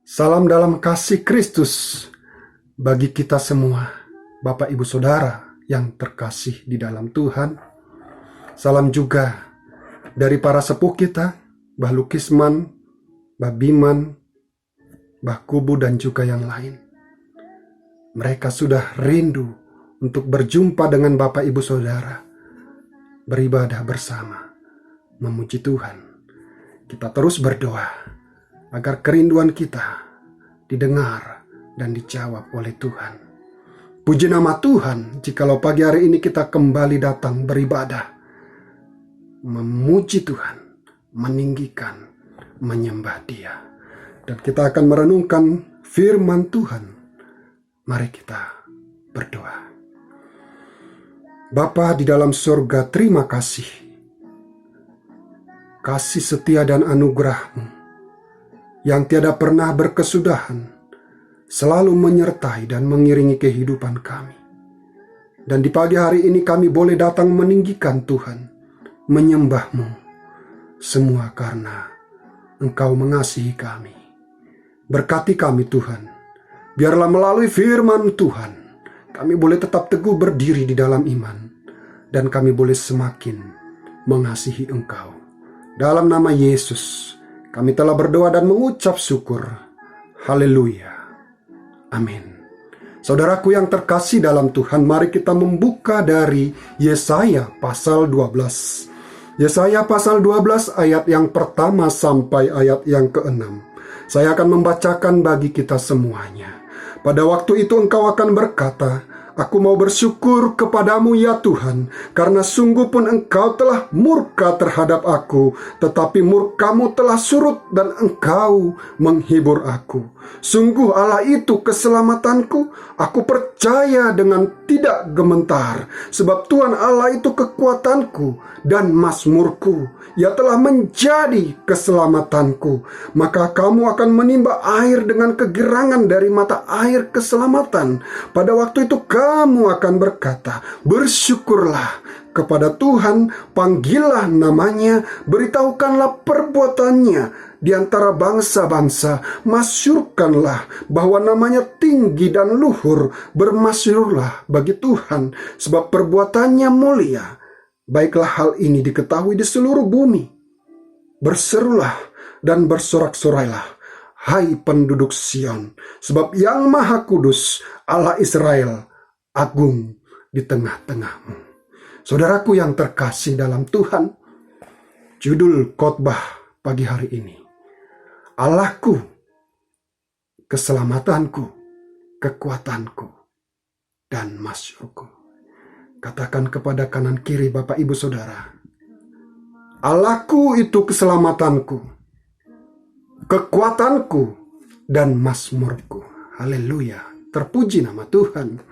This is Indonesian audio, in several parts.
Salam dalam kasih Kristus bagi kita semua, Bapak Ibu Saudara yang terkasih di dalam Tuhan. Salam juga dari para sepuh kita, Mbah Lukisman, Mbah Biman, Mbah Kubu dan juga yang lain. Mereka sudah rindu untuk berjumpa dengan Bapak Ibu Saudara, beribadah bersama, memuji Tuhan. Kita terus berdoa agar kerinduan kita didengar dan dijawab oleh Tuhan. Puji nama Tuhan, jikalau pagi hari ini kita kembali datang beribadah, memuji Tuhan, meninggikan, menyembah Dia. Dan kita akan merenungkan firman Tuhan. Mari kita berdoa. Bapa di dalam surga, terima kasih. Kasih setia dan anugerah-Mu yang tiada pernah berkesudahan, selalu menyertai dan mengiringi kehidupan kami. Dan di pagi hari ini kami boleh datang meninggikan Tuhan, menyembah-Mu, semua karena Engkau mengasihi kami. Berkati kami Tuhan, biarlah melalui firman Tuhan, kami boleh tetap teguh berdiri di dalam iman, dan kami boleh semakin mengasihi Engkau. Dalam nama Yesus, kami telah berdoa dan mengucap syukur. Haleluya. Amin. Saudaraku yang terkasih dalam Tuhan, mari kita membuka dari Yesaya pasal 12. Yesaya pasal 12 ayat yang pertama sampai ayat yang ke-6. Saya akan membacakan bagi kita semuanya. Pada waktu itu engkau akan berkata, Aku mau bersyukur kepadamu ya Tuhan, karena sungguh pun engkau telah murka terhadap aku, tetapi murkamu telah surut dan engkau menghibur aku. Sungguh Allah itu keselamatanku, aku percaya dengan tidak gementar, sebab Tuhan Allah itu kekuatanku dan mazmurku. Ia telah menjadi keselamatanku. Maka kamu akan menimba air dengan kegirangan dari mata air keselamatan. Pada waktu itu kamu akan berkata, bersyukurlah kepada Tuhan, panggillah namanya, beritahukanlah perbuatannya di antara bangsa-bangsa, masyurkanlah bahwa namanya tinggi dan luhur, bermasyurlah bagi Tuhan, sebab perbuatannya mulia. Baiklah hal ini diketahui di seluruh bumi. Berserulah dan bersorak-sorailah, hai penduduk Sion, sebab Yang Maha Kudus, Allah Israel, agung di tengah-tengahmu. Saudaraku yang terkasih dalam Tuhan, judul khotbah pagi hari ini, Allahku, keselamatanku, kekuatanku, dan masyurku. Katakan kepada kanan kiri Bapak Ibu Saudara, Allahku itu keselamatanku, kekuatanku, dan mazmurku. Haleluya, terpuji nama Tuhan.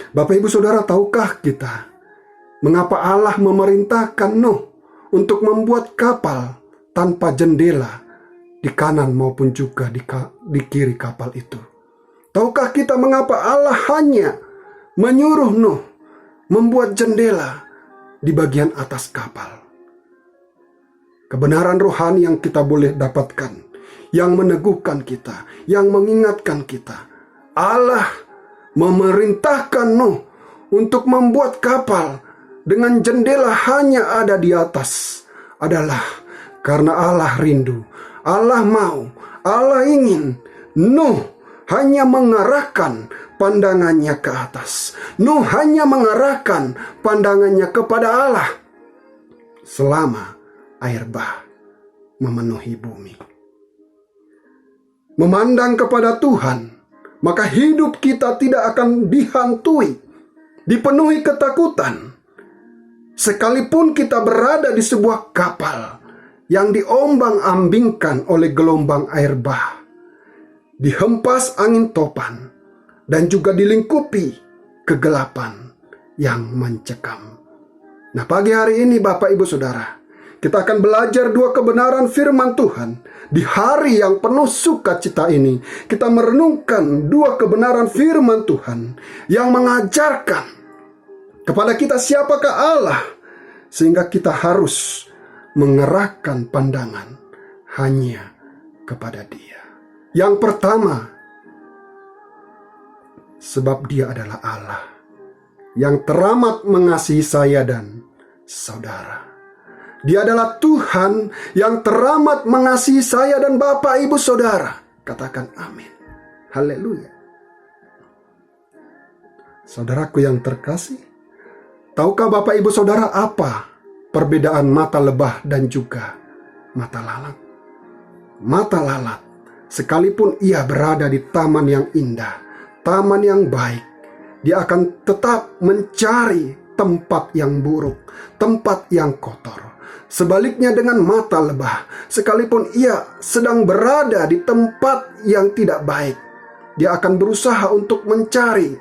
Bapak Ibu Saudara, tahukah kita mengapa Allah memerintahkan Nuh untuk membuat kapal tanpa jendela di kanan maupun juga di kiri kapal itu? Tahukah kita mengapa Allah hanya menyuruh Nuh membuat jendela di bagian atas kapal? Kebenaran rohani yang kita boleh dapatkan, yang meneguhkan kita, yang mengingatkan kita, Allah memerintahkan Nuh untuk membuat kapal dengan jendela hanya ada di atas, adalah karena Allah rindu, Allah mau, Allah ingin Nuh hanya mengarahkan pandangannya ke atas. Nuh hanya mengarahkan pandangannya kepada Allah selama air bah memenuhi bumi. Memandang kepada Tuhan, maka hidup kita tidak akan dihantui, dipenuhi ketakutan. Sekalipun kita berada di sebuah kapal yang diombang-ambingkan oleh gelombang air bah, dihempas angin topan, dan juga dilingkupi kegelapan yang mencekam. Nah, pagi hari ini Bapak Ibu Saudara, kita akan belajar dua kebenaran firman Tuhan. Di hari yang penuh sukacita ini, kita merenungkan dua kebenaran firman Tuhan yang mengajarkan kepada kita siapakah Allah, sehingga kita harus mengerahkan pandangan hanya kepada Dia. Yang pertama, sebab Dia adalah Allah yang teramat mengasihi saya dan saudara. Dia adalah Tuhan yang teramat mengasihi saya dan Bapak, Ibu, Saudara. Katakan amin. Haleluya. Saudaraku yang terkasih, tahukah Bapak, Ibu, Saudara apa perbedaan mata lebah dan juga mata lalat? Mata lalat, sekalipun ia berada di taman yang indah, taman yang baik, dia akan tetap mencari tempat yang buruk, tempat yang kotor. Sebaliknya dengan mata lebah, sekalipun ia sedang berada di tempat yang tidak baik, dia akan berusaha untuk mencari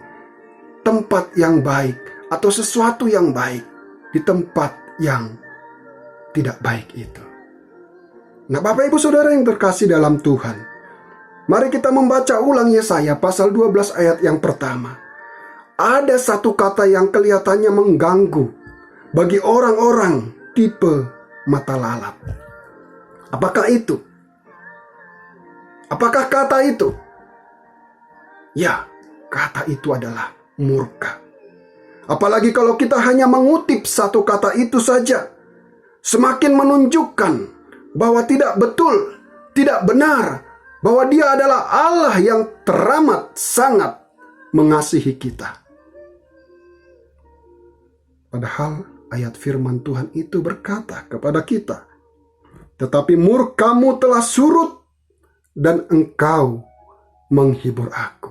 tempat yang baik atau sesuatu yang baik di tempat yang tidak baik itu. Nah, Bapak, Ibu, Saudara yang terkasih dalam Tuhan, mari kita membaca ulang Yesaya pasal 12 ayat yang pertama. Ada satu kata yang kelihatannya mengganggu bagi orang-orang tipe mata lalat. Apakah itu? Apakah kata itu? Ya, kata itu adalah murka. Apalagi kalau kita hanya mengutip satu kata itu saja, semakin menunjukkan bahwa tidak betul, tidak benar, bahwa Dia adalah Allah yang teramat sangat mengasihi kita. Padahal ayat firman Tuhan itu berkata kepada kita, tetapi murkamu telah surut dan engkau menghibur aku.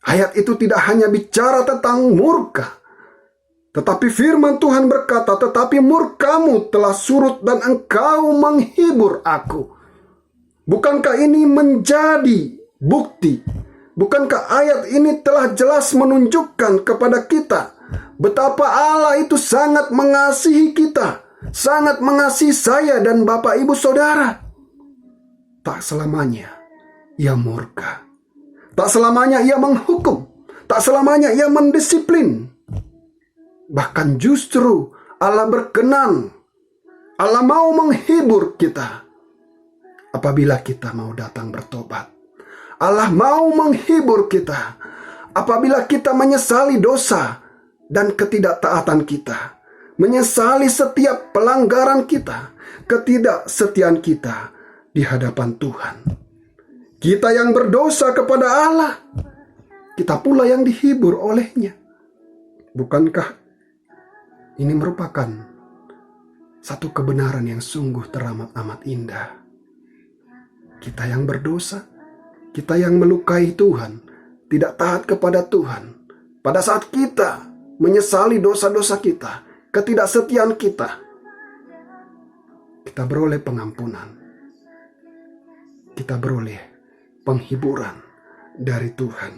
Ayat itu tidak hanya bicara tentang murka, tetapi firman Tuhan berkata, tetapi murkamu telah surut dan engkau menghibur aku. Bukankah ini menjadi bukti? Bukankah ayat ini telah jelas menunjukkan kepada kita betapa Allah itu sangat mengasihi kita, sangat mengasihi saya dan Bapak, Ibu, Saudara? Tak selamanya Ia murka, tak selamanya Ia menghukum, tak selamanya Ia mendisiplin. Bahkan justru Allah berkenan, Allah mau menghibur kita apabila kita mau datang bertobat. Allah mau menghibur kita apabila kita menyesali dosa dan ketidaktaatan kita, menyesali setiap pelanggaran kita, ketidaksetiaan kita di hadapan Tuhan. Kita yang berdosa kepada Allah, kita pula yang dihibur oleh-Nya. Bukankah ini merupakan satu kebenaran yang sungguh teramat amat indah? Kita yang berdosa, kita yang melukai Tuhan, tidak taat kepada Tuhan, pada saat kita menyesali dosa-dosa kita, ketidaksetiaan kita, kita beroleh pengampunan, kita beroleh penghiburan dari Tuhan.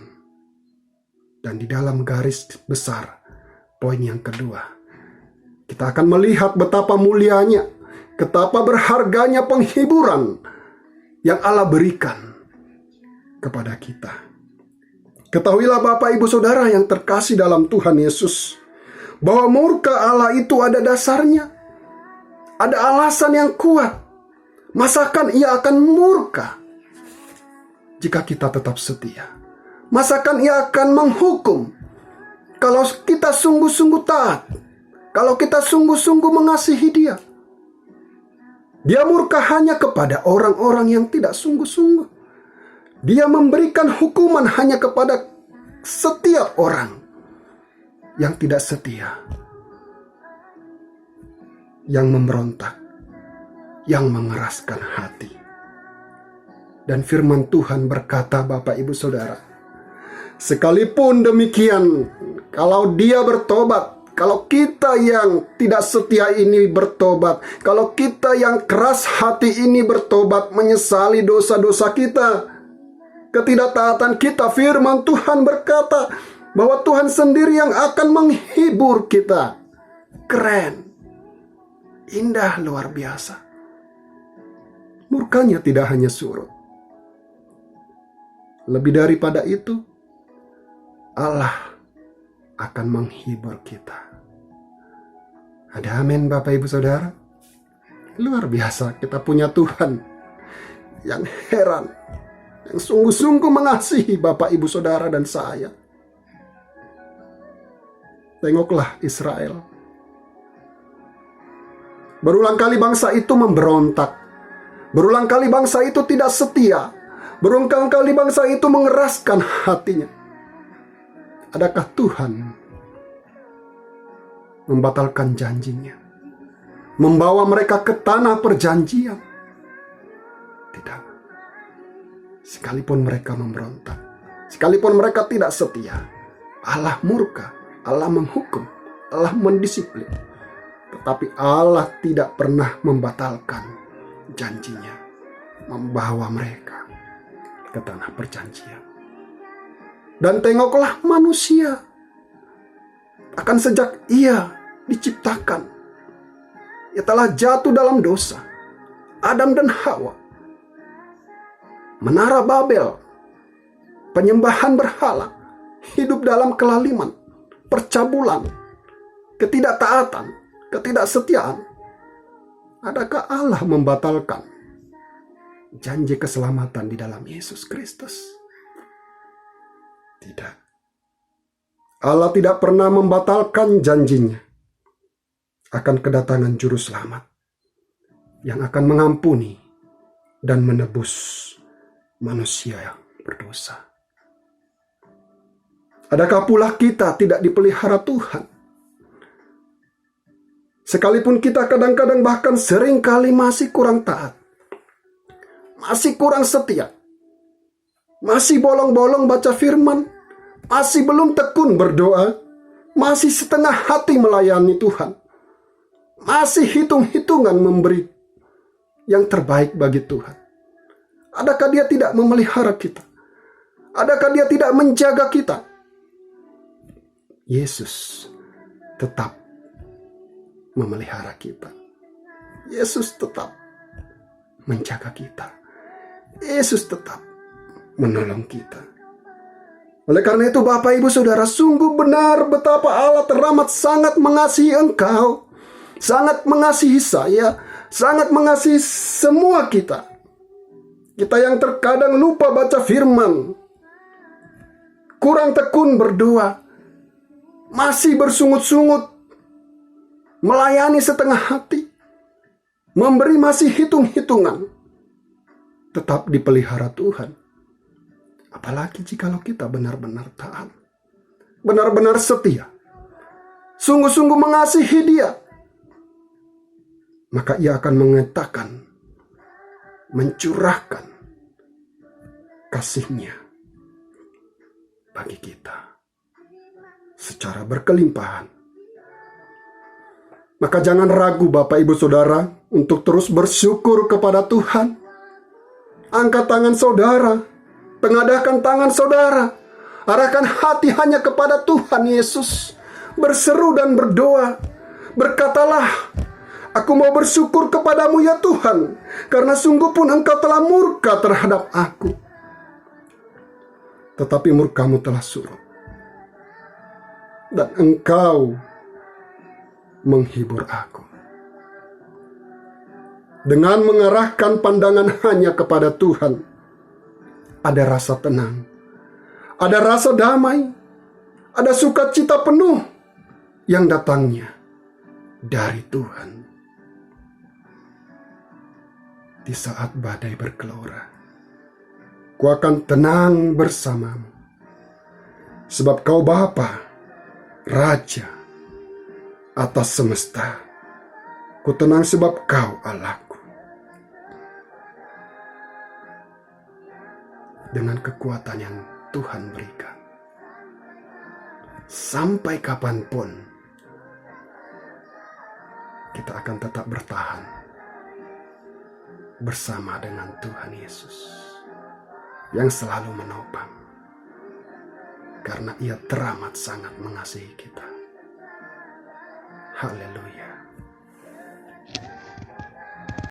Dan di dalam garis besar, poin yang kedua, kita akan melihat betapa mulianya, betapa berharganya penghiburan yang Allah berikan kepada kita. Ketahuilah Bapak, Ibu, Saudara yang terkasih dalam Tuhan Yesus, bahwa murka Allah itu ada dasarnya, ada alasan yang kuat. Masakan Ia akan murka jika kita tetap setia? Masakan Ia akan menghukum kalau kita sungguh-sungguh taat, kalau kita sungguh-sungguh mengasihi Dia? Dia murka hanya kepada orang-orang yang tidak sungguh-sungguh. Dia memberikan hukuman hanya kepada setiap orang yang tidak setia, yang memberontak, yang mengeraskan hati. Dan firman Tuhan berkata, Bapak, Ibu, Saudara, sekalipun demikian, kalau dia bertobat, kalau kita yang tidak setia ini bertobat, kalau kita yang keras hati ini bertobat, menyesali dosa-dosa kita, ketidaktaatan kita, firman Tuhan berkata bahwa Tuhan sendiri yang akan menghibur kita. Keren, indah, luar biasa. Murkanya tidak hanya surut. Lebih daripada itu, Allah akan menghibur kita. Ada amin, Bapak, Ibu, Saudara? Luar biasa, kita punya Tuhan yang heran, yang sungguh-sungguh mengasihi Bapak, Ibu, Saudara, dan saya. Tengoklah Israel. Berulang kali bangsa itu memberontak. Berulang kali bangsa itu tidak setia. Berulang kali bangsa itu mengeraskan hatinya. Adakah Tuhan membatalkan janjinya, membawa mereka ke tanah perjanjian? Tidak. Sekalipun mereka memberontak, sekalipun mereka tidak setia, Allah murka, Allah menghukum, Allah mendisiplin. Tetapi Allah tidak pernah membatalkan janjinya, membawa mereka ke tanah perjanjian. Dan tengoklah manusia, akan sejak ia diciptakan, ia telah jatuh dalam dosa. Adam dan Hawa, menara Babel, penyembahan berhala, hidup dalam kelaliman, percabulan, ketidaktaatan, ketidaksetiaan. Adakah Allah membatalkan janji keselamatan di dalam Yesus Kristus? Tidak. Allah tidak pernah membatalkan janjinya akan kedatangan juru selamat yang akan mengampuni dan menebus manusia yang berdosa. Adakah pula kita tidak dipelihara Tuhan? Sekalipun kita kadang-kadang bahkan seringkali masih kurang taat, masih kurang setia, masih bolong-bolong baca firman, masih belum tekun berdoa, masih setengah hati melayani Tuhan, masih hitung-hitungan memberi yang terbaik bagi Tuhan. Adakah Dia tidak memelihara kita? Adakah Dia tidak menjaga kita? Yesus tetap memelihara kita. Yesus tetap menjaga kita. Yesus tetap menolong kita. Oleh karena itu Bapak, Ibu, Saudara, sungguh benar betapa Allah teramat sangat mengasihi engkau, sangat mengasihi saya, sangat mengasihi semua kita. Kita yang terkadang lupa baca firman, kurang tekun berdoa, masih bersungut-sungut, melayani setengah hati, memberi masih hitung-hitungan, tetap dipelihara Tuhan. Apalagi jikalau kita benar-benar taat, benar-benar setia, sungguh-sungguh mengasihi Dia, maka Ia akan mengatakan, mencurahkan kasih-Nya bagi kita secara berkelimpahan. Maka jangan ragu Bapak, Ibu, Saudara, untuk terus bersyukur kepada Tuhan. Angkat tangan saudara, tengadahkan tangan saudara, arahkan hati hanya kepada Tuhan Yesus. Berseru dan berdoa, berkatalah, aku mau bersyukur kepadamu ya Tuhan, karena sungguh pun engkau telah murka terhadap aku. Tetapi murkamu telah surut, dan engkau menghibur aku. Dengan mengarahkan pandangan hanya kepada Tuhan, ada rasa tenang, ada rasa damai, ada sukacita penuh yang datangnya dari Tuhan. Di saat badai bergelora, ku akan tenang bersamamu, sebab kau Bapa, Raja atas semesta. Ku tenang sebab kau Allahku. Dengan kekuatan yang Tuhan berikan, sampai kapanpun kita akan tetap bertahan bersama dengan Tuhan Yesus yang selalu menopang, karena Ia teramat sangat mengasihi kita. Haleluya.